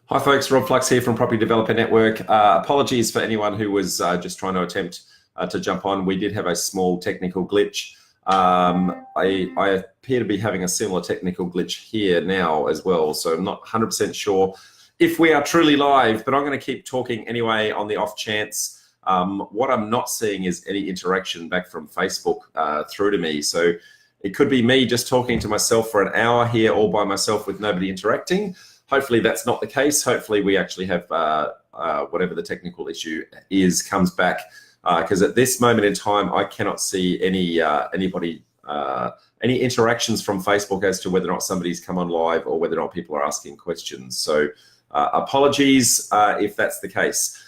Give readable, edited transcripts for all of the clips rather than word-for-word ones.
Hi folks, Rob Flux here from Property Developer Network. Apologies for anyone who was just trying to attempt to jump on. We did have a small technical glitch. I appear to be having a similar technical glitch here now as well, so I'm not 100% sure if we are truly live, but I'm going to keep talking anyway on the off chance. What I'm not seeing is any interaction back from Facebook through to me, so it could be me just talking to myself for an hour here all by myself with nobody interacting. Hopefully that's not the case. Hopefully we actually have whatever the technical issue is comes back, because at this moment in time I cannot see any interactions from Facebook as to whether or not somebody's come on live or whether or not people are asking questions. So apologies if that's the case.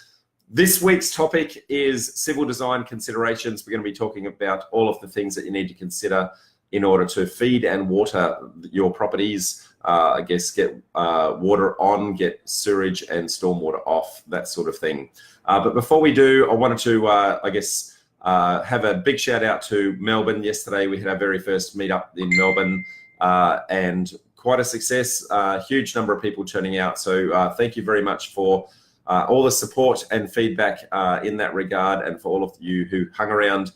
This week's topic is civil design considerations. We're going to be talking about all of the things that you need to consider in order to feed and water your properties. I guess get water on, get sewerage and stormwater off, that sort of thing. But before we do, I wanted to, have a big shout out to Melbourne. Yesterday we had our very first meetup in Melbourne and quite a success, huge number of people turning out. So thank you very much for all the support and feedback in that regard, and for all of you who hung around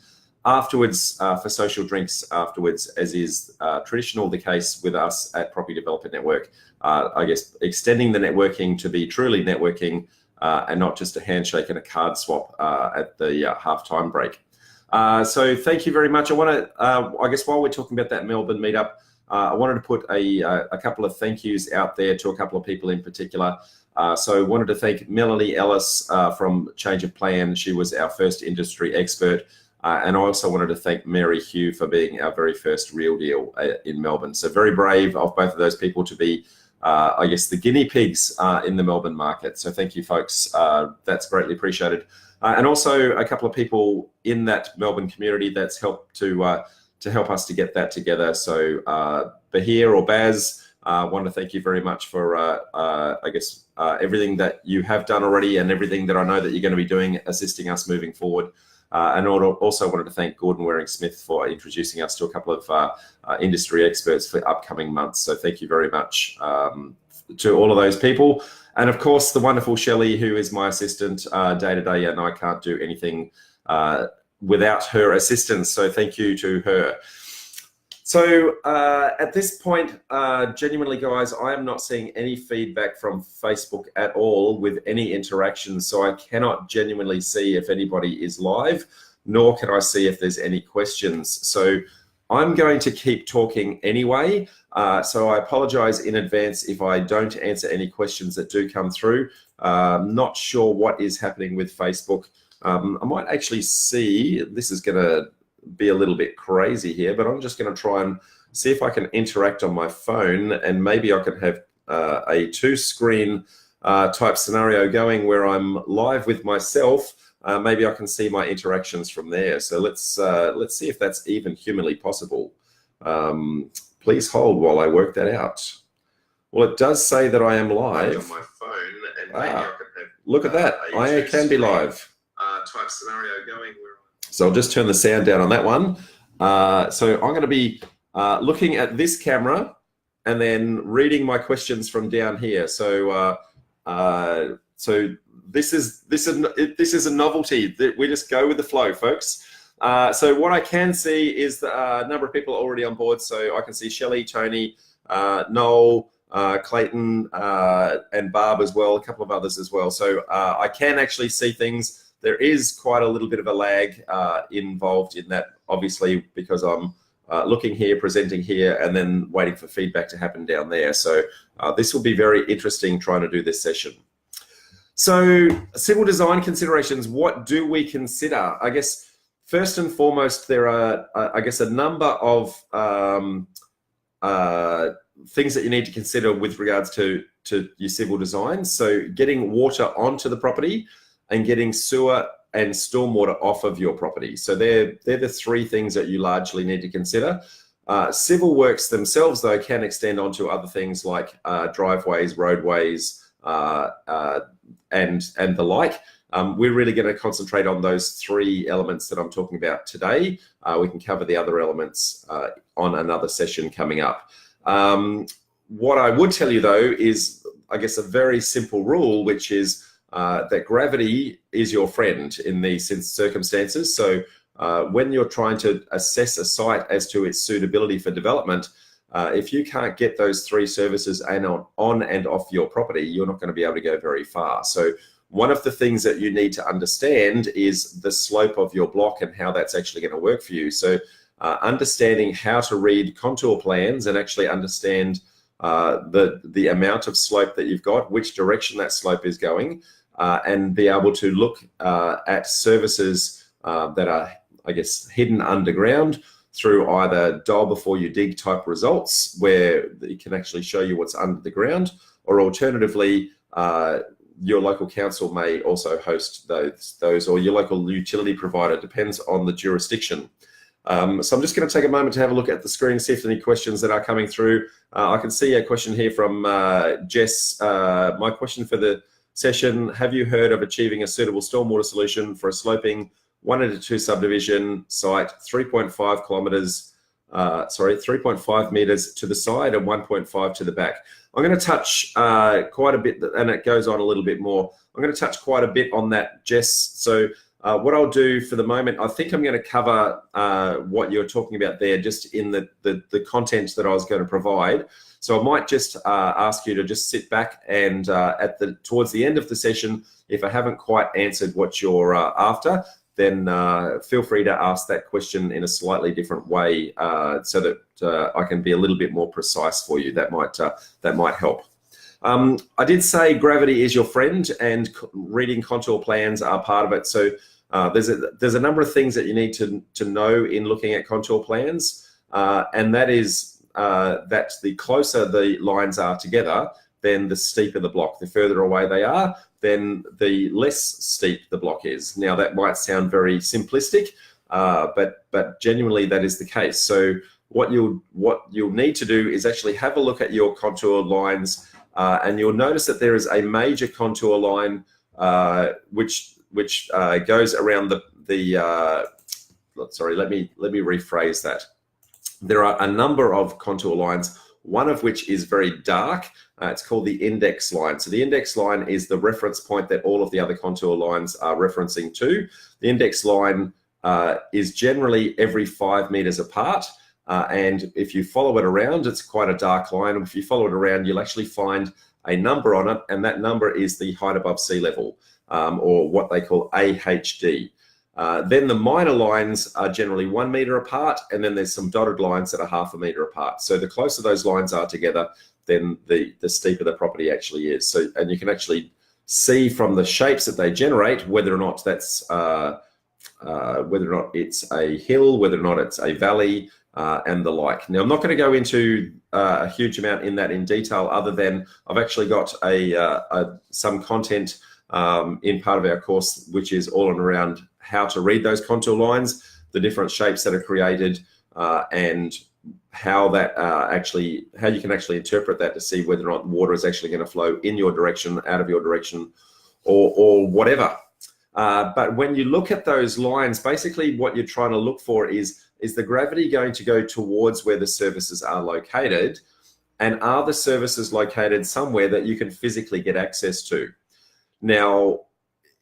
afterwards for social drinks afterwards, as is traditional the case with us at Property Developer Network. I guess extending the networking to be truly networking and not just a handshake and a card swap at the halftime break. So thank you very much. I want to, I guess while we're talking about that Melbourne meetup, I wanted to put a couple of thank yous out there to a couple of people in particular. So I wanted to thank Melanie Ellis from Change of Plan. She was our first industry expert. And I also wanted to thank Mary Hugh for being our very first Real Deal in Melbourne. So very brave of both of those people to be, I guess, the guinea pigs in the Melbourne market. So thank you, folks. That's greatly appreciated. And also a couple of people in that Melbourne community that's helped to help us to get that together. So Bahir or Baz, I want to thank you very much for, I guess, everything that you have done already and everything that I know that you're going to be doing, assisting us moving forward. And also wanted to thank Gordon Waring-Smith for introducing us to a couple of industry experts for upcoming months. So thank you very much to all of those people. And of course, the wonderful Shelley, who is my assistant day to day, and I can't do anything without her assistance. So thank you to her. So at this point, genuinely, guys, I am not seeing any feedback from Facebook at all with any interactions. So I cannot genuinely see if anybody is live, nor can I see if there's any questions. So I'm going to keep talking anyway. So I apologize in advance if I don't answer any questions that do come through. Not sure what is happening with Facebook. I might actually see, this is going to be a little bit crazy here, but I'm just going to try and see if I can interact on my phone, and maybe I could have a two-screen type scenario going where I'm live with myself. Maybe I can see my interactions from there. So let's see if that's even humanly possible. Please hold while I work that out. Well, it does say that I am live on my phone, and maybe I could have, look at that. I can be live. Type scenario going where. So I'll just turn the sound down on that one. So I'm going to be looking at this camera and then reading my questions from down here. So so this is a novelty. We just go with the flow, folks. So what I can see is a number of people already on board. So I can see Shelley, Tony, Noel, Clayton, and Barb as well, a couple of others as well. So I can actually see things. There is quite a little bit of a lag involved in that, obviously, because I'm looking here, presenting here, and then waiting for feedback to happen down there. So this will be very interesting trying to do this session. So civil design considerations, what do we consider? I guess first and foremost, there are, I guess, a number of things that you need to consider with regards to your civil design. So getting water onto the property, and getting sewer and stormwater off of your property. So they're the three things that you largely need to consider. Civil works themselves, though, can extend onto other things like driveways, roadways, and the like. We're really going to concentrate on those three elements that I'm talking about today. We can cover the other elements on another session coming up. What I would tell you, though, is I guess, a very simple rule, which is that gravity is your friend in these circumstances. So when you're trying to assess a site as to its suitability for development, if you can't get those three services on and off your property, you're not going to be able to go very far. So one of the things that you need to understand is the slope of your block and how that's actually going to work for you. So understanding how to read contour plans and actually understand the amount of slope that you've got, which direction that slope is going, and be able to look at services that are, I guess, hidden underground through either dial before you dig type results, where it can actually show you what's under the ground, or alternatively, your local council may also host those, or your local utility provider, depends on the jurisdiction. So I'm just going to take a moment to have a look at the screen, see if there's any questions that are coming through. I can see a question here from Jess. My question for the session: have you heard of achieving a suitable stormwater solution for a sloping 1:2 subdivision site, 3.5 kilometers, 3.5 meters to the side and 1.5 to the back? I'm going to touch quite a bit, and it goes on a little bit more. I'm going to touch quite a bit on that, Jess. So what I'll do for the moment, I think I'm going to cover what you're talking about there just in the content that I was going to provide. So I might just ask you to just sit back and towards the end of the session, if I haven't quite answered what you're after, then feel free to ask that question in a slightly different way so that I can be a little bit more precise for you. That might help. I did say gravity is your friend, and reading contour plans are part of it. So there's a number of things that you need to know in looking at contour plans, and that is that the closer the lines are together, then the steeper the block. The further away they are, then the less steep the block is. Now that might sound very simplistic, but genuinely that is the case. So what you'll need to do is actually have a look at your contour lines, and you'll notice that there is a major contour line which goes around sorry, let me rephrase that. There are a number of contour lines, one of which is very dark. It's called the index line. So the index line is the reference point that all of the other contour lines are referencing to. The index line is generally every 5 meters apart. And if you follow it around, it's quite a dark line. And if you follow it around, you'll actually find a number on it. And that number is the height above sea level, or what they call AHD. Then the minor lines are generally 1 meter apart, and then there's some dotted lines that are 0.5 meter apart. So the closer those lines are together, then the steeper the property actually is. So, and you can actually see from the shapes that they generate whether or not that's whether or not it's a hill, whether or not it's a valley, and the like. Now, I'm not going to go into a huge amount in that in detail, other than I've actually got some content in part of our course, which is all around how to read those contour lines, the different shapes that are created, and how that how you can actually interpret that to see whether or not water is actually going to flow in your direction, out of your direction, or whatever. But when you look at those lines, basically what you're trying to look for is the gravity going to go towards where the services are located, and are the services located somewhere that you can physically get access to? Now,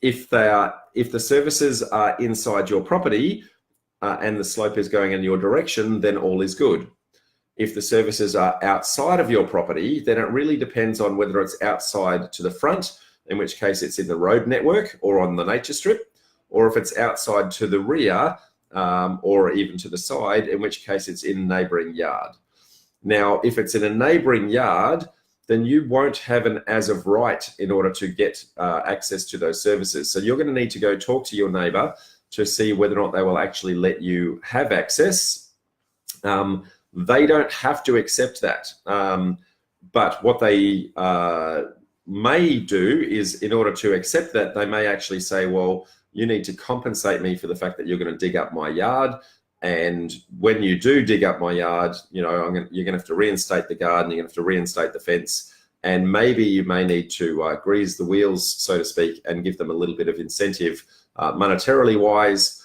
if the services are inside your property and the slope is going in your direction, then all is good. If the services are outside of your property, then it really depends on whether it's outside to the front, in which case it's in the road network or on the nature strip, or if it's outside to the rear or even to the side, in which case it's in a neighbouring yard. Now, if it's in a neighbouring yard, then you won't have an as of right in order to get access to those services. So you're going to need to go talk to your neighbour to see whether or not they will actually let you have access. They don't have to accept that. But what they may do is, in order to accept that, they may actually say, well, you need to compensate me for the fact that you're going to dig up my yard. And when you do dig up my yard, you know, you're going to have to reinstate the garden, you're going to have to reinstate the fence, and maybe you may need to grease the wheels, so to speak, and give them a little bit of incentive, monetarily wise,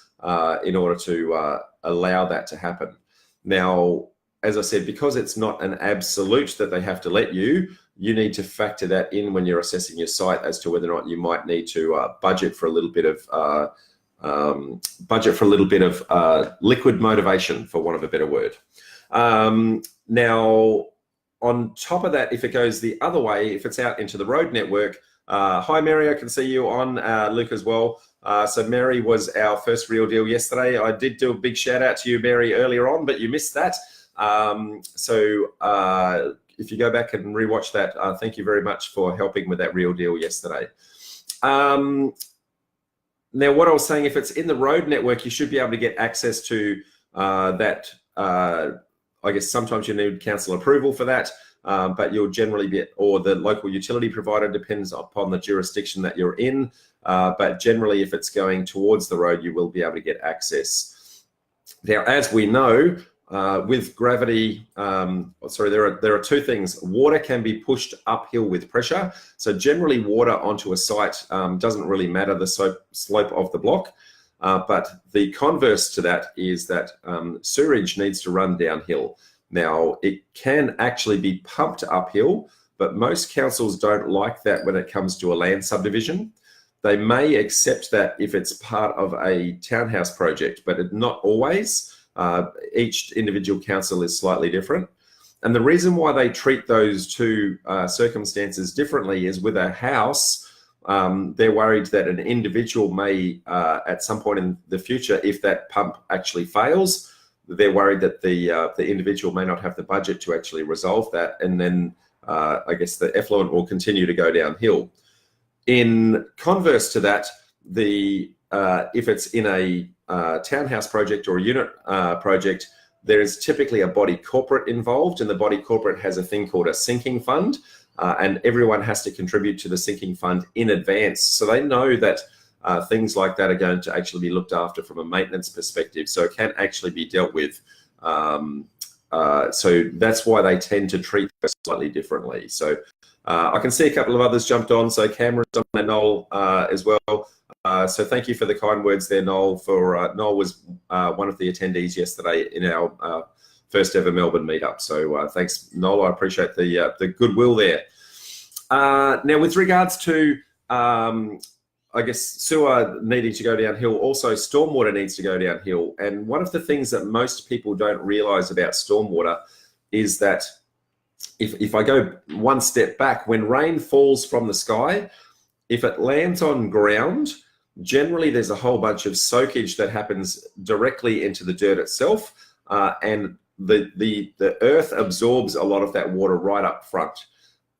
in order to allow that to happen. Now, as I said, because it's not an absolute that they have to let you, you need to factor that in when you're assessing your site as to whether or not you might need to budget for a little bit of liquid motivation, for want of a better word. Now, on top of that, if it goes the other way, if it's out into the road network, hi Mary, I can see you on, Luke as well. So Mary was our first Real Deal yesterday. I did do a big shout out to you, Mary, earlier on, but you missed that. If you go back and rewatch that, thank you very much for helping with that Real Deal yesterday. Now, what I was saying, if it's in the road network, you should be able to get access to that. I guess sometimes you need council approval for that, but you'll generally be, or the local utility provider, depends upon the jurisdiction that you're in. But generally, if it's going towards the road, you will be able to get access. Now, as we know, with gravity, there are two things. Water can be pushed uphill with pressure. So generally water onto a site doesn't really matter the slope of the block. But the converse to that is that sewerage needs to run downhill. Now, it can actually be pumped uphill, but most councils don't like that when it comes to a land subdivision. They may accept that if it's part of a townhouse project, but not always. Each individual council is slightly different. And the reason why they treat those two circumstances differently is with a house, they're worried that an individual may, at some point in the future, if that pump actually fails, they're worried that the individual may not have the budget to actually resolve that. And then I guess the effluent will continue to go downhill. In converse to that, if it's in a townhouse project or a unit project, there is typically a body corporate involved, and the body corporate has a thing called a sinking fund, and everyone has to contribute to the sinking fund in advance. So they know that things like that are going to actually be looked after from a maintenance perspective, so it can actually be dealt with. So that's why they tend to treat it slightly differently. So I can see a couple of others jumped on. So Cameron's on there, Noel as well. So thank you for the kind words there, Noel. Noel was one of the attendees yesterday in our first ever Melbourne meetup. So thanks, Noel. I appreciate the goodwill there. Now, with regards to, I guess, sewer needing to go downhill, also stormwater needs to go downhill. And one of the things that most people don't realise about stormwater is that if I go one step back, when rain falls from the sky, if it lands on ground, generally there's a whole bunch of soakage that happens directly into the dirt itself, and the earth absorbs a lot of that water right up front.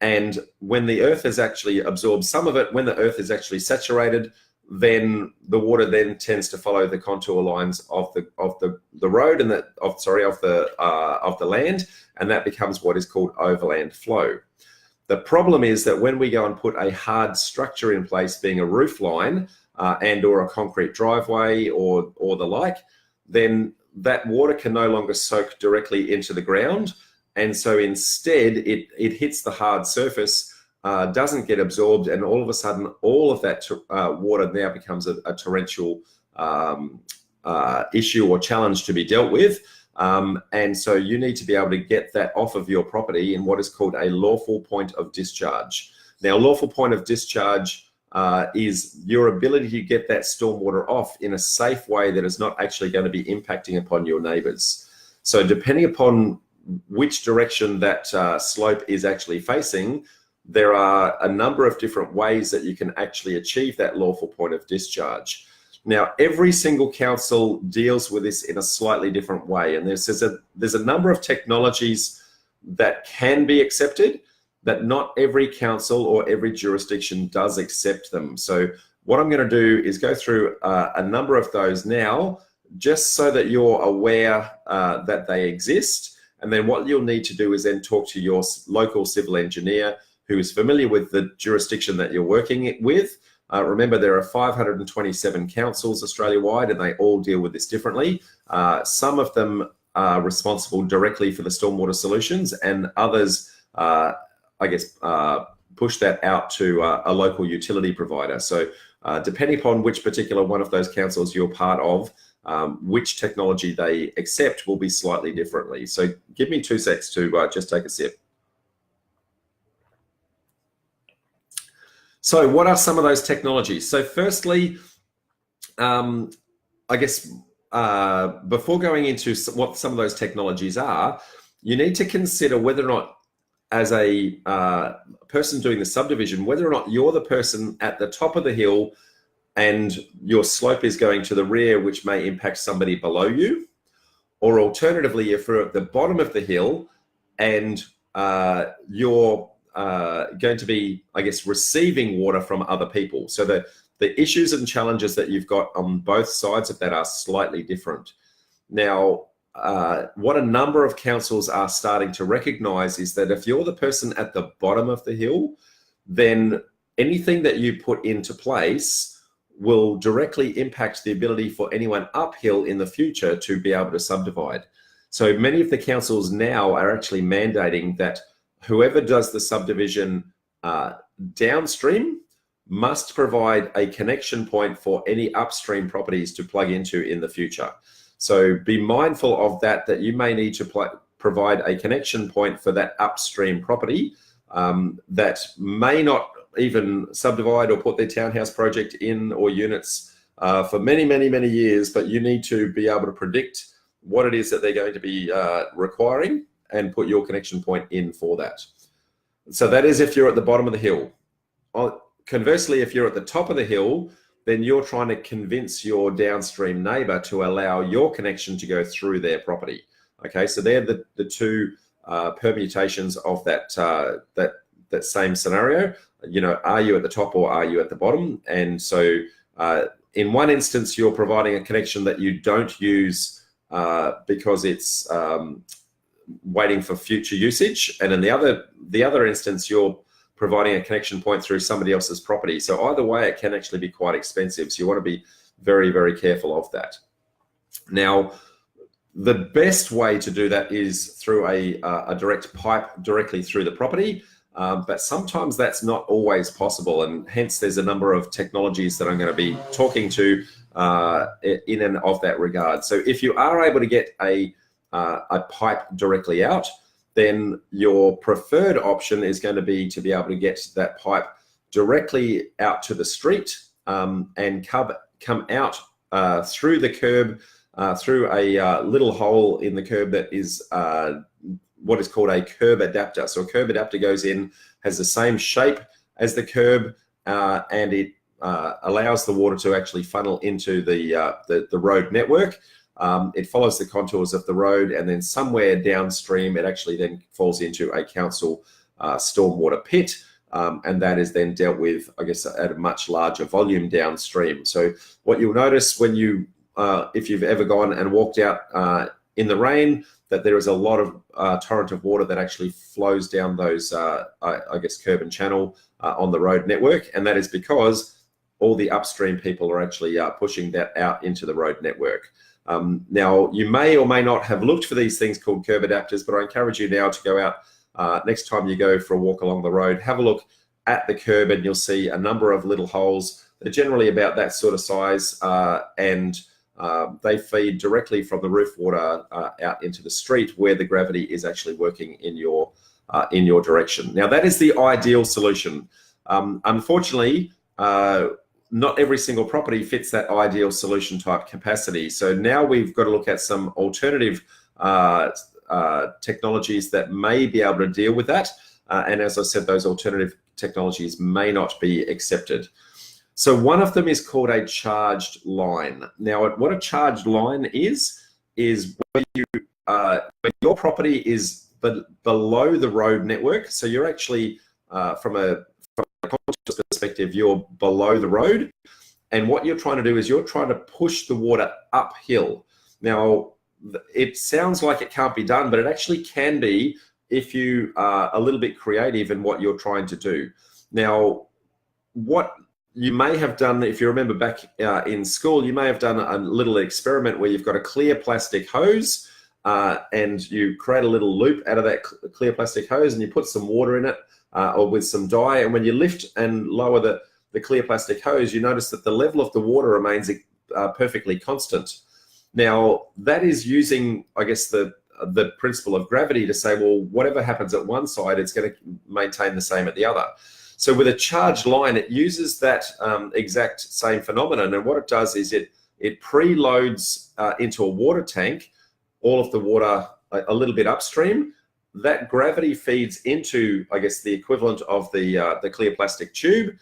And when the earth has actually absorbed some of it, when the earth is actually saturated, then the water then tends to follow the contour lines of the road and of the land, and that becomes what is called overland flow. The problem is that when we go and put a hard structure in place, being a roof line and or a concrete driveway or the like, then that water can no longer soak directly into the ground. And so instead it hits the hard surface, doesn't get absorbed, and all of a sudden all of that water now becomes a torrential issue or challenge to be dealt with. And so you need to be able to get that off of your property in what is called a lawful point of discharge. Now, lawful point of discharge is your ability to get that stormwater off in a safe way that is not actually going to be impacting upon your neighbours. So depending upon which direction that slope is actually facing, there are a number of different ways that you can actually achieve that lawful point of discharge. Now, every single council deals with this in a slightly different way, and there's a number of technologies that can be accepted, but not every council or every jurisdiction does accept them. So what I'm going to do is go through a number of those now, just so that you're aware that they exist. And then what you'll need to do is then talk to your local civil engineer who is familiar with the jurisdiction that you're working with. Remember, there are 527 councils Australia-wide, and they all deal with this differently. Some of them are responsible directly for the stormwater solutions, and others, push that out to a local utility provider. So depending upon which particular one of those councils you're part of, which technology they accept will be slightly differently. So give me 2 secs to just take a sip. So what are some of those technologies? So firstly, I guess before going into what some of those technologies are, you need to consider whether or not, as a person doing the subdivision, whether or not you're the person at the top of the hill and your slope is going to the rear, which may impact somebody below you. Or alternatively, if you're at the bottom of the hill and you're going to be, I guess, receiving water from other people. So the issues and challenges that you've got on both sides of that are slightly different. Now, what a number of councils are starting to recognize is that if you're the person at the bottom of the hill, then anything that you put into place will directly impact the ability for anyone uphill in the future to be able to subdivide. So many of the councils now are actually mandating that whoever does the subdivision downstream must provide a connection point for any upstream properties to plug into in the future. So be mindful of that you may need to provide a connection point for that upstream property that may not even subdivide or put their townhouse project in or units for many, many, many years, but you need to be able to predict what it is that they're going to be requiring and put your connection point in for that. So that is if you're at the bottom of the hill. Conversely, if you're at the top of the hill, then you're trying to convince your downstream neighbor to allow your connection to go through their property. Okay, so they're the two permutations of that same scenario. You know, are you at the top or are you at the bottom? And so in one instance, you're providing a connection that you don't use because it's waiting for future usage. And in the other instance, you're providing a connection point through somebody else's property. So either way, it can actually be quite expensive. So you want to be very, very careful of that. Now, the best way to do that is through a direct pipe directly through the property. But sometimes that's not always possible. And hence there's a number of technologies that I'm going to be talking to in and of that regard. So if you are able to get a pipe directly out, then your preferred option is going to be able to get that pipe directly out to the street and come out through the curb, through a little hole in the curb that is what is called a curb adapter. So a curb adapter goes in, has the same shape as the curb, and it allows the water to actually funnel into the road network. It follows the contours of the road, and then somewhere downstream, it actually then falls into a council stormwater pit, and that is then dealt with, I guess, at a much larger volume downstream. So what you'll notice when you, if you've ever gone and walked out in the rain, that there is a lot of torrent of water that actually flows down those, I guess, curb and channel on the road network, and that is because all the upstream people are actually pushing that out into the road network. Now, you may or may not have looked for these things called curb adapters, but I encourage you now to go out next time you go for a walk along the road, have a look at the curb, and you'll see a number of little holes. They're generally about that sort of size, and they feed directly from the roof water out into the street where the gravity is actually working in your direction. Now, that is the ideal solution. Unfortunately, not every single property fits that ideal solution type capacity. So now we've got to look at some alternative technologies that may be able to deal with that. And as I said, those alternative technologies may not be accepted. So one of them is called a charged line. Now, what a charged line is when your property is below the road network. So you're actually, from a contours perspective, you're below the road. And what you're trying to do is you're trying to push the water uphill. Now, it sounds like it can't be done, but it actually can be if you are a little bit creative in what you're trying to do. Now, what you may have done, if you remember back in school, you may have done a little experiment where you've got a clear plastic hose and you create a little loop out of that clear plastic hose and you put some water in it or with some dye. And when you lift and lower the clear plastic hose, you notice that the level of the water remains perfectly constant. Now, that is using, I guess, the principle of gravity to say, well, whatever happens at one side, it's going to maintain the same at the other. So with a charged line, it uses that exact same phenomenon. And what it does is it preloads into a water tank all of the water a little bit upstream. That gravity feeds into, I guess, the equivalent of the clear plastic tube,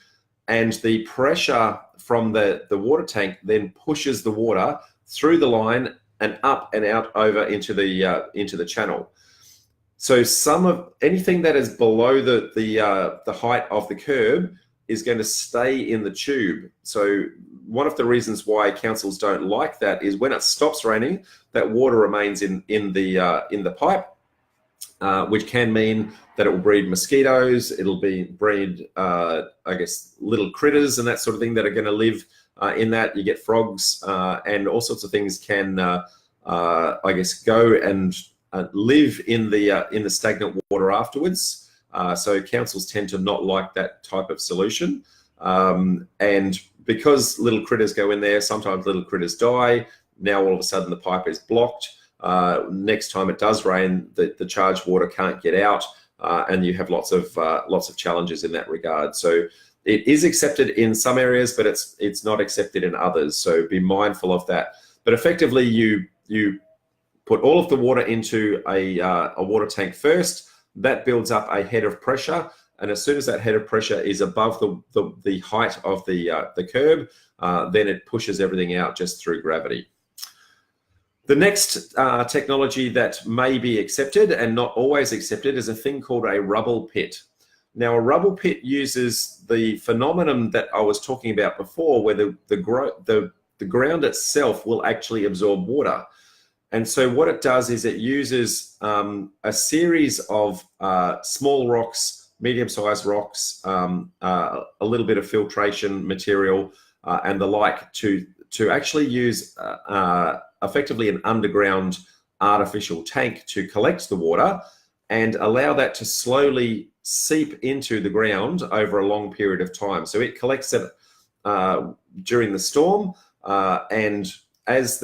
and the pressure from the water tank then pushes the water through the line and up and out over into the channel. So anything that is below the height of the curb is going to stay in the tube. So one of the reasons why councils don't like that is when it stops raining, that water remains in the pipe, which can mean that it will breed mosquitoes. It'll breed, I guess, little critters and that sort of thing that are going to live in that. You get frogs and all sorts of things can, I guess, go and live in the stagnant water afterwards. So councils tend to not like that type of solution. And because little critters go in there, sometimes little critters die. Now all of a sudden the pipe is blocked. Next time it does rain, the charged water can't get out, and you have lots of challenges in that regard. So it is accepted in some areas, but it's not accepted in others. So be mindful of that. But effectively, you put all of the water into a water tank first. That builds up a head of pressure, and as soon as that head of pressure is above the height of the curb, then it pushes everything out just through gravity. The next technology that may be accepted and not always accepted is a thing called a rubble pit. Now, a rubble pit uses the phenomenon that I was talking about before, where the ground itself will actually absorb water. And so what it does is it uses a series of small rocks, medium-sized rocks, a little bit of filtration material and the like to actually use effectively an underground artificial tank to collect the water and allow that to slowly seep into the ground over a long period of time. So it collects it during the storm, and as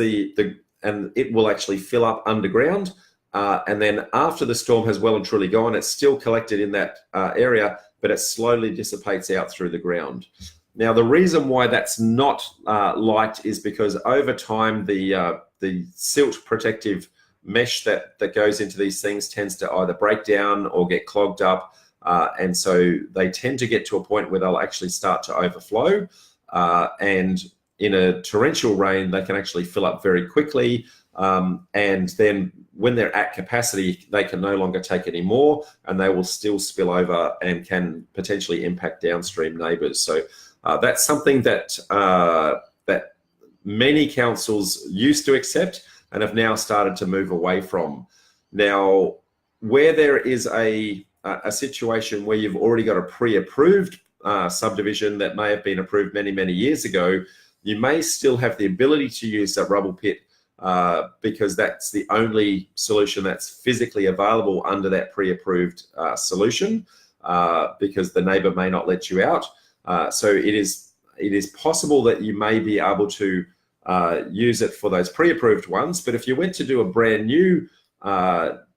and it will actually fill up underground. And then after the storm has well and truly gone, it's still collected in that area, but it slowly dissipates out through the ground. Now, the reason why that's not liked is because over time, the silt protective mesh that goes into these things tends to either break down or get clogged up. And so they tend to get to a point where they'll actually start to overflow. And in a torrential rain, they can actually fill up very quickly. And then when they're at capacity, they can no longer take any more, and they will still spill over and can potentially impact downstream neighbours. So that's something that that many councils used to accept and have now started to move away from. Now, where there is a situation where you've already got a pre-approved subdivision that may have been approved many, many years ago, you may still have the ability to use that rubble pit because that's the only solution that's physically available under that pre-approved solution, because the neighbour may not let you out. So it is possible that you may be able to use it for those pre-approved ones, but if you went to do a brand new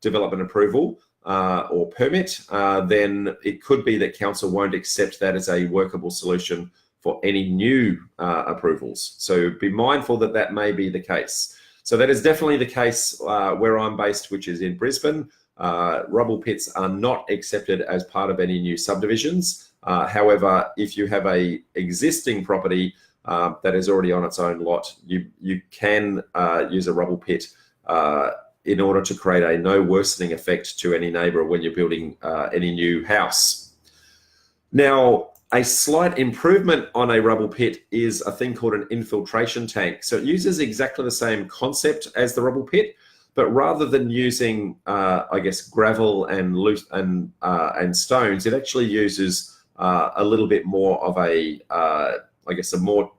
development approval or permit, then it could be that council won't accept that as a workable solution for any new approvals. So be mindful that that may be the case. So that is definitely the case where I'm based, which is in Brisbane. Rubble pits are not accepted as part of any new subdivisions. However, if you have a existing property that is already on its own lot, you can use a rubble pit in order to create a no worsening effect to any neighbour when you're building any new house. Now, a slight improvement on a rubble pit is a thing called an infiltration tank. So it uses exactly the same concept as the rubble pit, but rather than using, I guess, gravel and loose and stones, it actually uses a little bit more of a, I guess, a more,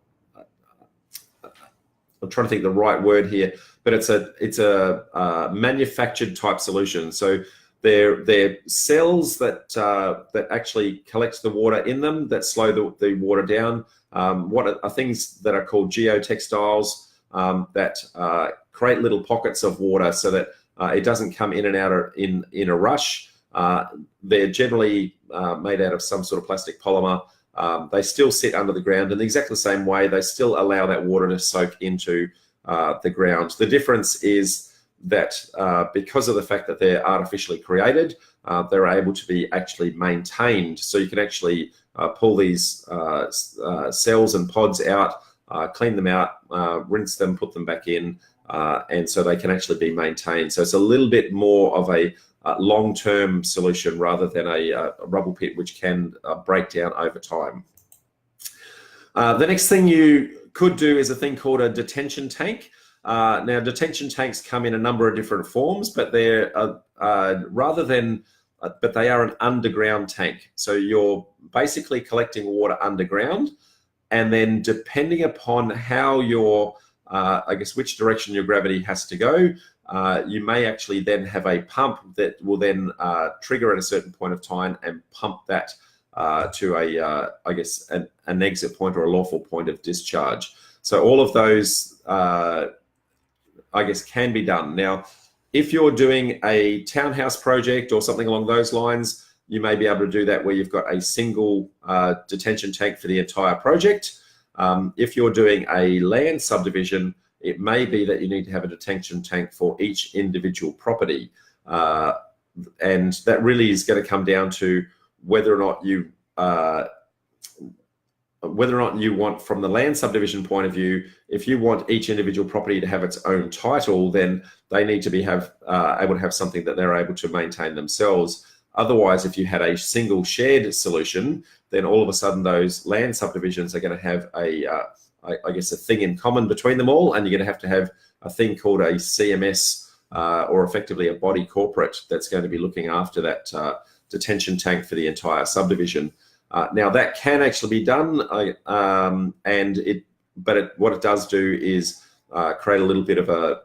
I'm trying to think the right word here, but it's a manufactured type solution. So they're cells that actually collect the water in them, that slow the water down. What are things that are called geotextiles, that create little pockets of water so that it doesn't come in and out in a rush. They're generally made out of some sort of plastic polymer. They still sit under the ground in exactly the same way. They still allow that water to soak into the ground. The difference is that because of the fact that they're artificially created, they're able to be actually maintained. So you can actually pull these cells and pods out, clean them out, rinse them, put them back in, and so they can actually be maintained. So it's a little bit more of a long-term solution rather than a rubble pit, which can break down over time. The next thing you could do is a thing called a detention tank. Now, detention tanks come in a number of different forms, but they're but they are an underground tank. So you're basically collecting water underground, and then depending upon how your, I guess, which direction your gravity has to go, you may actually then have a pump that will then trigger at a certain point of time and pump that to a, I guess, an exit point or a lawful point of discharge. So all of those, I guess, can be done. Now, if you're doing a townhouse project or something along those lines, you may be able to do that where you've got a single detention tank for the entire project. If you're doing a land subdivision, it may be that you need to have a detention tank for each individual property. And that really is going to come down to whether or not you want, from the land subdivision point of view, if you want each individual property to have its own title, then they need to be able to have something that they're able to maintain themselves. Otherwise, if you had a single shared solution, then all of a sudden those land subdivisions are going to have I guess, a thing in common between them all, and you're going to have a thing called a CMS, or effectively a body corporate that's going to be looking after that detention tank for the entire subdivision. Now that can actually be done, what it does do is create a little bit of a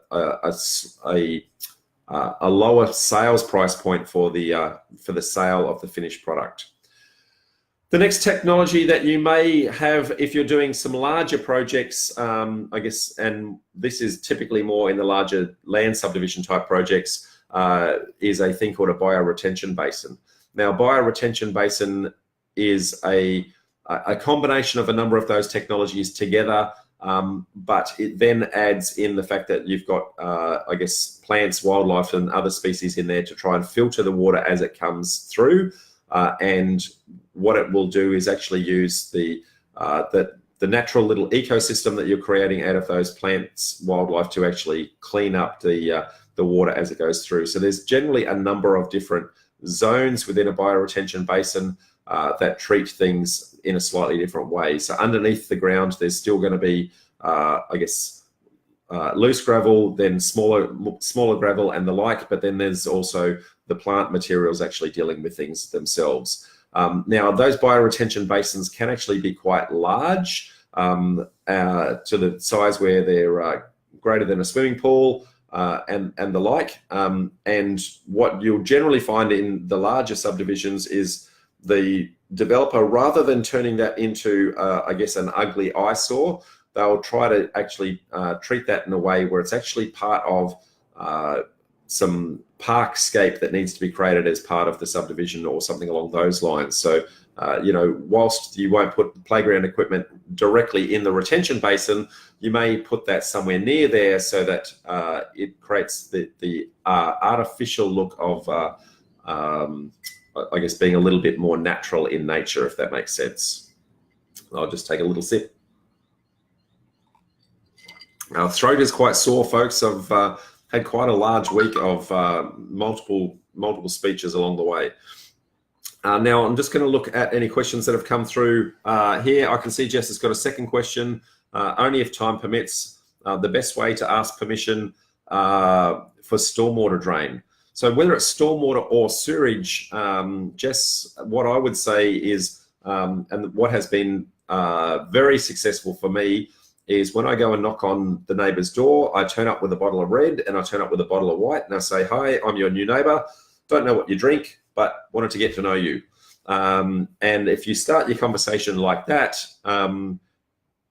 lower sales price point for the sale of the finished product. The next technology that you may have if you're doing some larger projects, I guess, and this is typically more in the larger land subdivision type projects, is a thing called a bioretention basin. Now, bioretention basin is a combination of a number of those technologies together, but it then adds in the fact that you've got, I guess, plants, wildlife, and other species in there to try and filter the water as it comes through. And what it will do is actually use the natural little ecosystem that you're creating out of those plants, wildlife, to actually clean up the water as it goes through. So there's generally a number of different zones within a bioretention basin that treat things in a slightly different way. So underneath the ground, there's still going to be, I guess, loose gravel, then smaller gravel and the like, but then there's also the plant materials actually dealing with things themselves. Now, those bioretention basins can actually be quite large, to the size where they're greater than a swimming pool, and the like. And what you'll generally find in the larger subdivisions is the developer, rather than turning that into, I guess, an ugly eyesore, they'll try to actually treat that in a way where it's actually part of some parkscape that needs to be created as part of the subdivision or something along those lines. So, whilst you won't put playground equipment directly in the retention basin, you may put that somewhere near there so that it creates the artificial look of, I guess, being a little bit more natural in nature, if that makes sense. I'll just take a little sip. Our throat is quite sore, folks. I've had quite a large week of multiple speeches along the way. Now, I'm just going to look at any questions that have come through here. I can see Jess has got a second question. Only if time permits, the best way to ask permission for stormwater drain. So whether it's stormwater or sewerage, Jess, what I would say is, and what has been very successful for me, is when I go and knock on the neighbour's door, I turn up with a bottle of red and I turn up with a bottle of white, and I say, "Hi, I'm your new neighbour. Don't know what you drink, but wanted to get to know you." And if you start your conversation like that,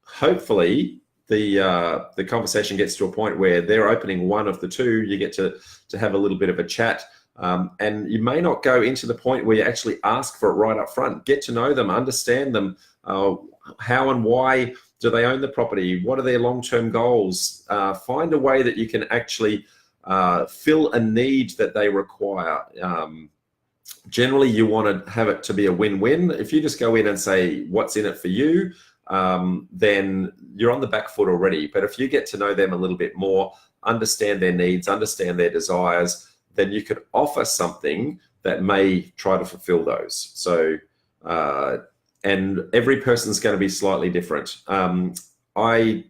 hopefully the conversation gets to a point where they're opening one of the two, you get to have a little bit of a chat. And you may not go into the point where you actually ask for it right up front. Get to know them, understand them. How and why do they own the property? What are their long-term goals? Find a way that you can actually fill a need that they require. Generally, you want to have it to be a win-win. If you just go in and say, what's in it for you, then you're on the back foot already. But if you get to know them a little bit more, understand their needs, understand their desires, then you could offer something that may try to fulfill those. So, and every person's going to be slightly different. I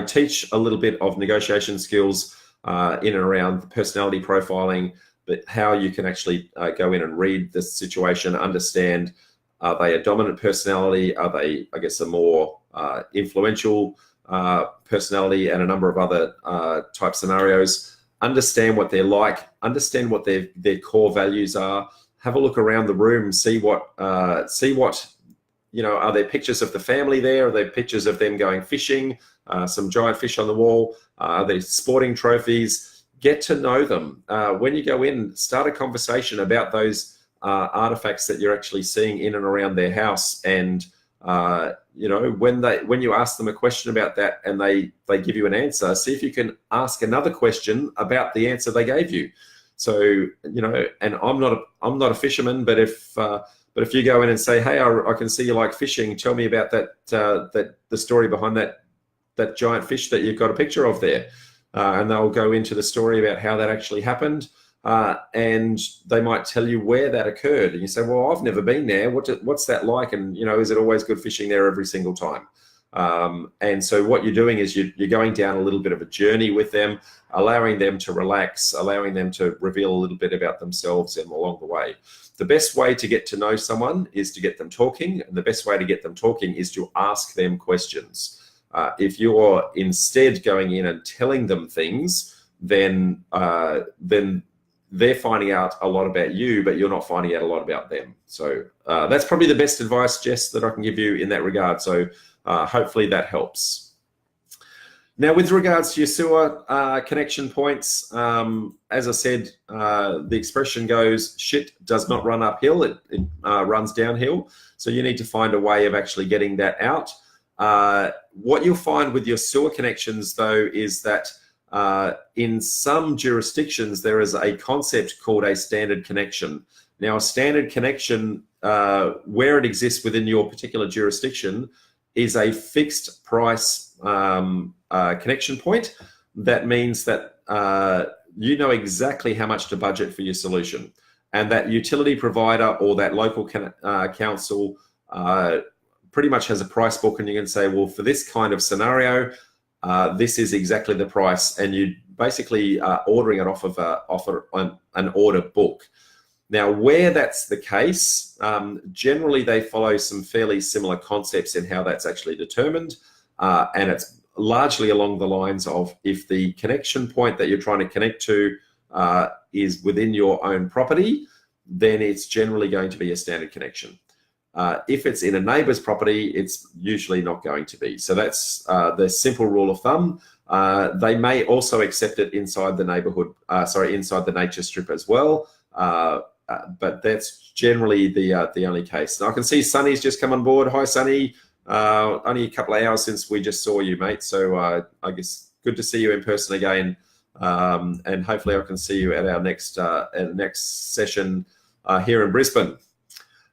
teach a little bit of negotiation skills in and around personality profiling, but how you can actually go in and read the situation, understand, are they a dominant personality? Are they, I guess, a more influential personality, and a number of other type scenarios. Understand what they're like, understand what their core values are, have a look around the room, see what, you know, are there pictures of the family there? Are there pictures of them going fishing? Some giant fish on the wall? Are there sporting trophies? Get to know them. When you go in, start a conversation about those artifacts that you're actually seeing in and around their house. And, you know, when you ask them a question about that and they give you an answer, see if you can ask another question about the answer they gave you. So, you know, and I'm not a fisherman, but if you go in and say, hey, I can see you like fishing, tell me about the story behind that giant fish that you've got a picture of there. And they'll go into the story about how that actually happened. And they might tell you where that occurred. And you say, well, I've never been there. What's that like? And, you know, is it always good fishing there every single time? And so what you're doing is you're going down a little bit of a journey with them, allowing them to relax, allowing them to reveal a little bit about themselves and along the way. The best way to get to know someone is to get them talking. And the best way to get them talking is to ask them questions. If you're instead going in and telling them things, then they're finding out a lot about you, but you're not finding out a lot about them. So that's probably the best advice, Jess, that I can give you in that regard. So hopefully that helps. Now, with regards to your sewer connection points, as I said, the expression goes, shit does not run uphill, it runs downhill. So you need to find a way of actually getting that out. What you'll find with your sewer connections, though, is that in some jurisdictions, there is a concept called a standard connection. Now, a standard connection, where it exists within your particular jurisdiction, is a fixed price connection point. That means that you know exactly how much to budget for your solution. And that utility provider or that local council pretty much has a price book, and you can say, well, for this kind of scenario, this is exactly the price, and you basically are ordering it off of an order book. Now, where that's the case, generally they follow some fairly similar concepts in how that's actually determined, and it's largely along the lines of, if the connection point that you're trying to connect to is within your own property, then it's generally going to be a standard connection. If it's in a neighbour's property, it's usually not going to be. So that's the simple rule of thumb. They may also accept it inside the neighbourhood, inside the nature strip as well. But that's generally the only case. Now I can see Sunny's just come on board. Hi, Sunny. Only a couple of hours since we just saw you, mate. So I guess good to see you in person again. And hopefully I can see you at our next session here in Brisbane.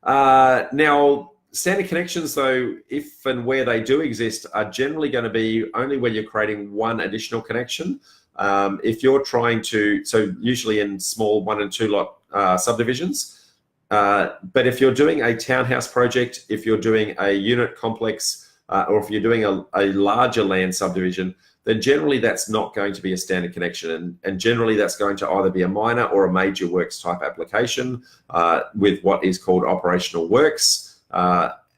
Now, standard connections, though, if and where they do exist, are generally going to be only when you're creating one additional connection. If you're trying to, so usually in small 1 and 2 lot subdivisions, but if you're doing a townhouse project, if you're doing a unit complex, or if you're doing a larger land subdivision, then generally that's not going to be a standard connection. And generally that's going to either be a minor or a major works type application with what is called operational works.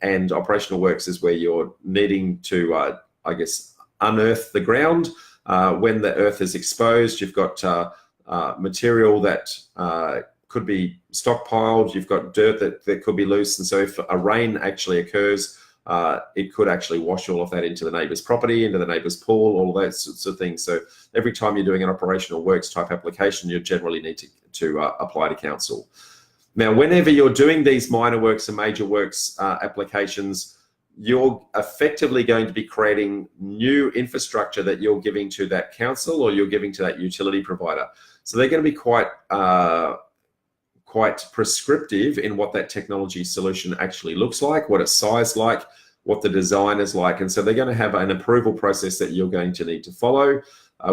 And operational works is where you're needing to, I guess, unearth the ground. When the earth is exposed, you've got material that could be stockpiled, you've got dirt that could be loose. And so if a rain actually occurs, it could actually wash all of that into the neighbour's property, into the neighbour's pool, all those sorts of things. So every time you're doing an operational works type application, you generally need to apply to council. Now, whenever you're doing these minor works and major works applications, you're effectively going to be creating new infrastructure that you're giving to that council or you're giving to that utility provider. So they're going to be quite prescriptive in what that technology solution actually looks like, what it's sized like, what the design is like. And so they're going to have an approval process that you're going to need to follow,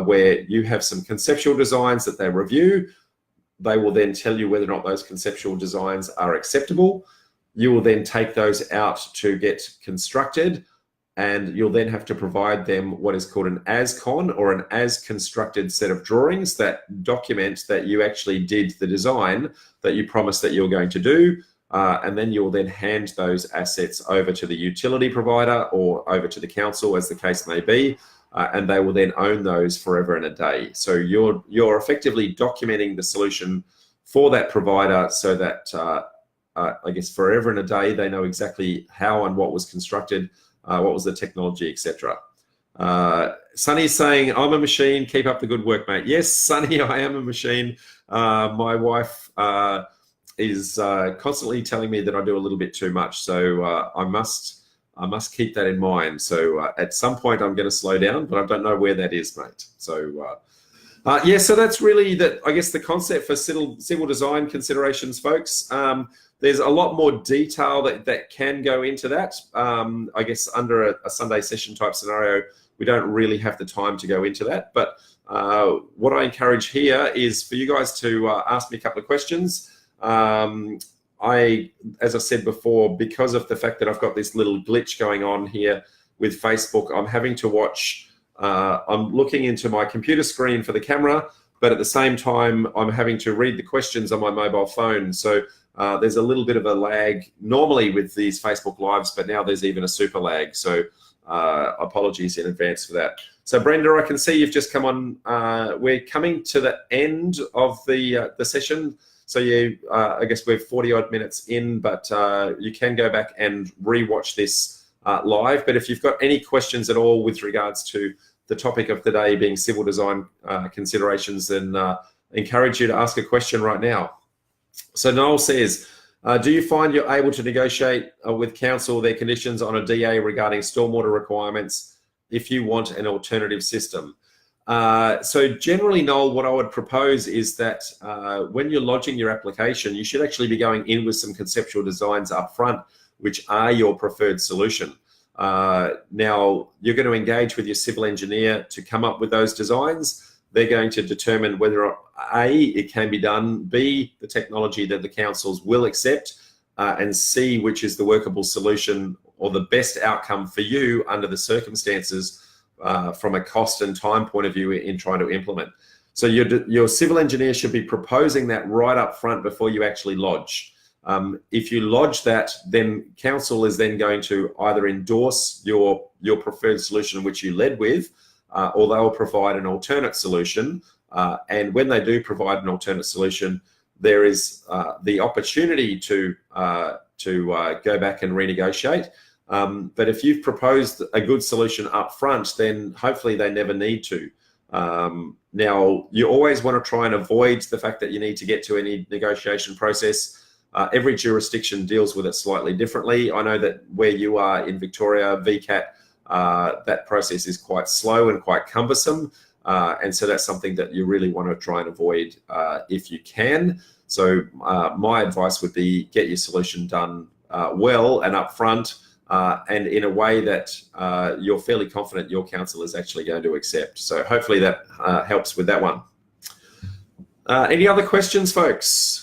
where you have some conceptual designs that they review. They will then tell you whether or not those conceptual designs are acceptable. You will then take those out to get constructed, and you'll then have to provide them what is called an as-con, or an as-constructed set of drawings that document that you actually did the design that you promised that you're going to do. And then you'll then hand those assets over to the utility provider or over to the council, as the case may be, and they will then own those forever and a day. So you're effectively documenting the solution for that provider so that, I guess, forever and a day, they know exactly how and what was constructed, what was the technology, etc. Sunny's saying, I'm a machine, keep up the good work, mate. Yes, Sunny, I am a machine. My wife is constantly telling me that I do a little bit too much, so I must keep that in mind. So at some point I'm going to slow down, but I don't know where that is, mate. So yeah, so that's really I guess the concept for civil design considerations, folks. There's a lot more detail that can go into that. I guess under a Sunday session type scenario, we don't really have the time to go into that. But what I encourage here is for you guys to ask me a couple of questions. As I said before, because of the fact that I've got this little glitch going on here with Facebook, I'm having to watch, I'm looking into my computer screen for the camera, but at the same time, I'm having to read the questions on my mobile phone. So there's a little bit of a lag normally with these Facebook Lives, but now there's even a super lag. So apologies in advance for that. So Brenda, I can see you've just come on. We're coming to the end of the session. So I guess we're 40 odd minutes in, but you can go back and re-watch this live. But if you've got any questions at all with regards to the topic of the day being civil design considerations, then encourage you to ask a question right now. So Noel says, do you find you're able to negotiate with council their conditions on a DA regarding stormwater requirements if you want an alternative system? So generally, Noel, what I would propose is that when you're lodging your application, you should actually be going in with some conceptual designs up front, which are your preferred solution. Now, you're going to engage with your civil engineer to come up with those designs. They're going to determine whether A, it can be done, B, the technology that the councils will accept, and C, which is the workable solution or the best outcome for you under the circumstances from a cost and time point of view in trying to implement. So your civil engineer should be proposing that right up front before you actually lodge. If you lodge that, then council is then going to either endorse your preferred solution, which you led with, or they'll provide an alternate solution. And when they do provide an alternate solution, there is the opportunity to go back and renegotiate. But if you've proposed a good solution up front, then hopefully they never need to. Now, you always want to try and avoid the fact that you need to get to any negotiation process. Every jurisdiction deals with it slightly differently. I know that where you are in Victoria, VCAT, that process is quite slow and quite cumbersome. And so that's something that you really want to try and avoid if you can. So my advice would be get your solution done well and upfront, and in a way that you're fairly confident your council is actually going to accept. So hopefully that helps with that one. Any other questions, folks?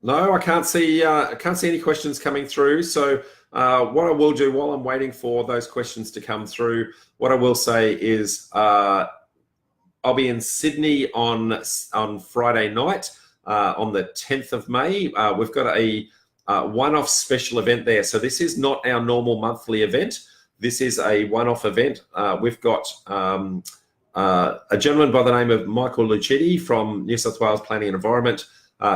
No, I can't see any questions coming through. So what I will do while I'm waiting for those questions to come through, what I will say is I'll be in Sydney on Friday night on the 10th of May. We've got a one-off special event there. So this is not our normal monthly event. This is a one-off event. We've got a gentleman by the name of Michael Lucidi from New South Wales Planning and Environment,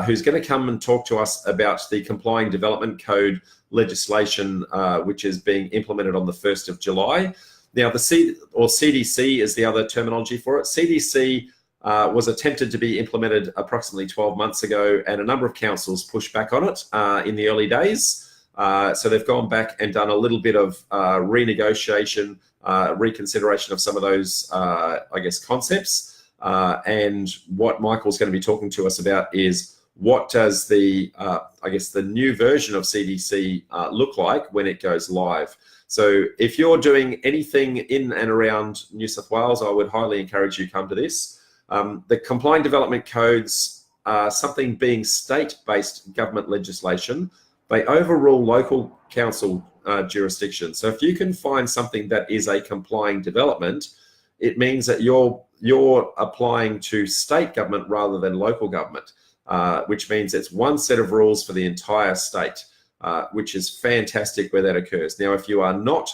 who's going to come and talk to us about the Complying Development Code legislation, which is being implemented on the 1st of July. Now, the CDC is the other terminology for it. CDC was attempted to be implemented approximately 12 months ago, and a number of councils pushed back on it in the early days. So they've gone back and done a little bit of renegotiation, reconsideration of some of those, I guess, concepts. And what Michael's going to be talking to us about is what does the, I guess, the new version of CDC look like when it goes live. So if you're doing anything in and around New South Wales, I would highly encourage you to come to this. The Complying Development Codes are something being state-based government legislation. They overrule local council jurisdiction. So if you can find something that is a complying development, it means that you're applying to state government rather than local government, which means it's one set of rules for the entire state, which is fantastic where that occurs. Now, if you are not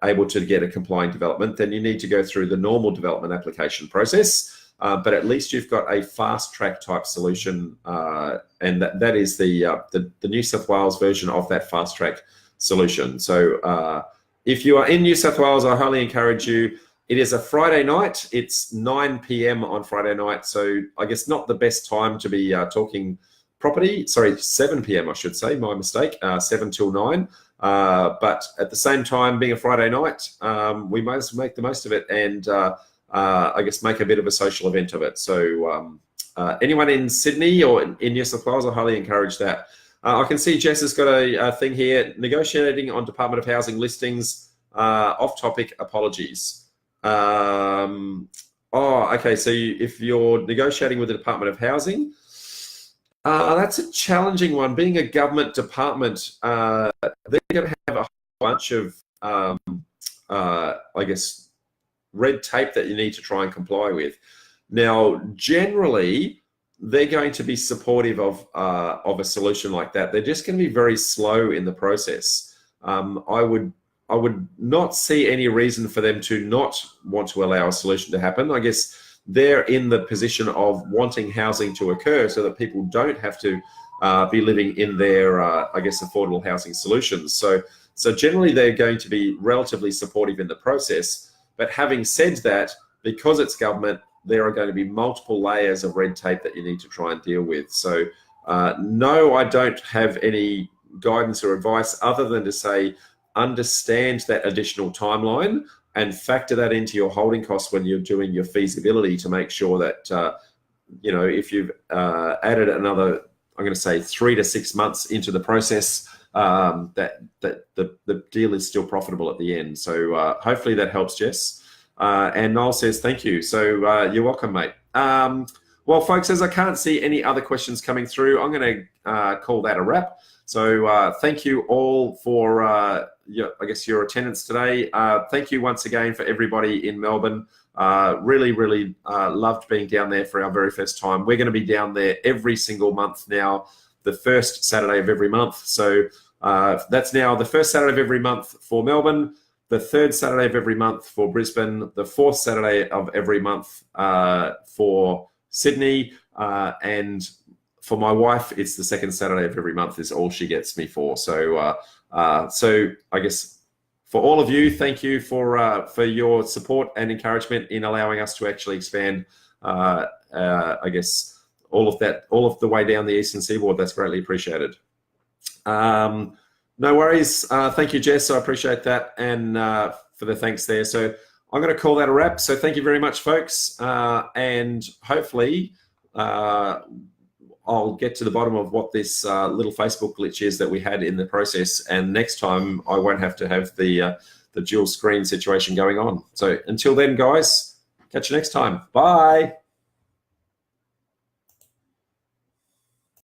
able to get a complying development, then you need to go through the normal development application process. But at least you've got a fast track type solution, and that is the New South Wales version of that fast track solution. So if you are in New South Wales, I highly encourage you. It is a Friday night. It's 9 p.m. on Friday night. So I guess not the best time to be talking property. Sorry, 7 p.m. I should say, my mistake, 7 till 9. But at the same time, being a Friday night, we might as well make the most of it and I guess make a bit of a social event of it. So anyone in Sydney or in New South Wales, I highly encourage that. I can see Jess has got a thing here, negotiating on Department of Housing listings, off topic, apologies. Oh, okay, so if you're negotiating with the Department of Housing, that's a challenging one. Being a government department, they're going to have a whole bunch of, I guess, red tape that you need to try and comply with. Now, generally, they're going to be supportive of a solution like that. They're just going to be very slow in the process. I would not see any reason for them to not want to allow a solution to happen. I guess they're in the position of wanting housing to occur so that people don't have to be living in their, I guess, affordable housing solutions. So generally, they're going to be relatively supportive in the process. But having said that, because it's government, there are going to be multiple layers of red tape that you need to try and deal with. So no, I don't have any guidance or advice other than to say, understand that additional timeline and factor that into your holding costs when you're doing your feasibility to make sure that, you know, if you've added another, I'm going to say 3 to 6 months into the process, that the deal is still profitable at the end. So hopefully that helps, Jess. And Noel says, thank you. So you're welcome, mate. Well, folks, as I can't see any other questions coming through, I'm going to call that a wrap. So thank you all for, I guess, your attendance today. Thank you once again for everybody in Melbourne. Really loved being down there for our very first time. We're going to be down there every single month now, the first Saturday of every month. So that's now the first Saturday of every month for Melbourne, the third Saturday of every month for Brisbane, the fourth Saturday of every month for Sydney, and for my wife, it's the second Saturday of every month is all she gets me for. So so I guess for all of you, thank you for your support and encouragement in allowing us to actually expand, I guess, all of the way down the Eastern Seaboard. That's greatly appreciated. No worries. Thank you, Jess. I appreciate that. And for the thanks there. So I'm going to call that a wrap. So thank you very much, folks. And hopefully I'll get to the bottom of what this little Facebook glitch is that we had in the process. And next time I won't have to have the dual screen situation going on. So until then, guys, catch you next time. Bye.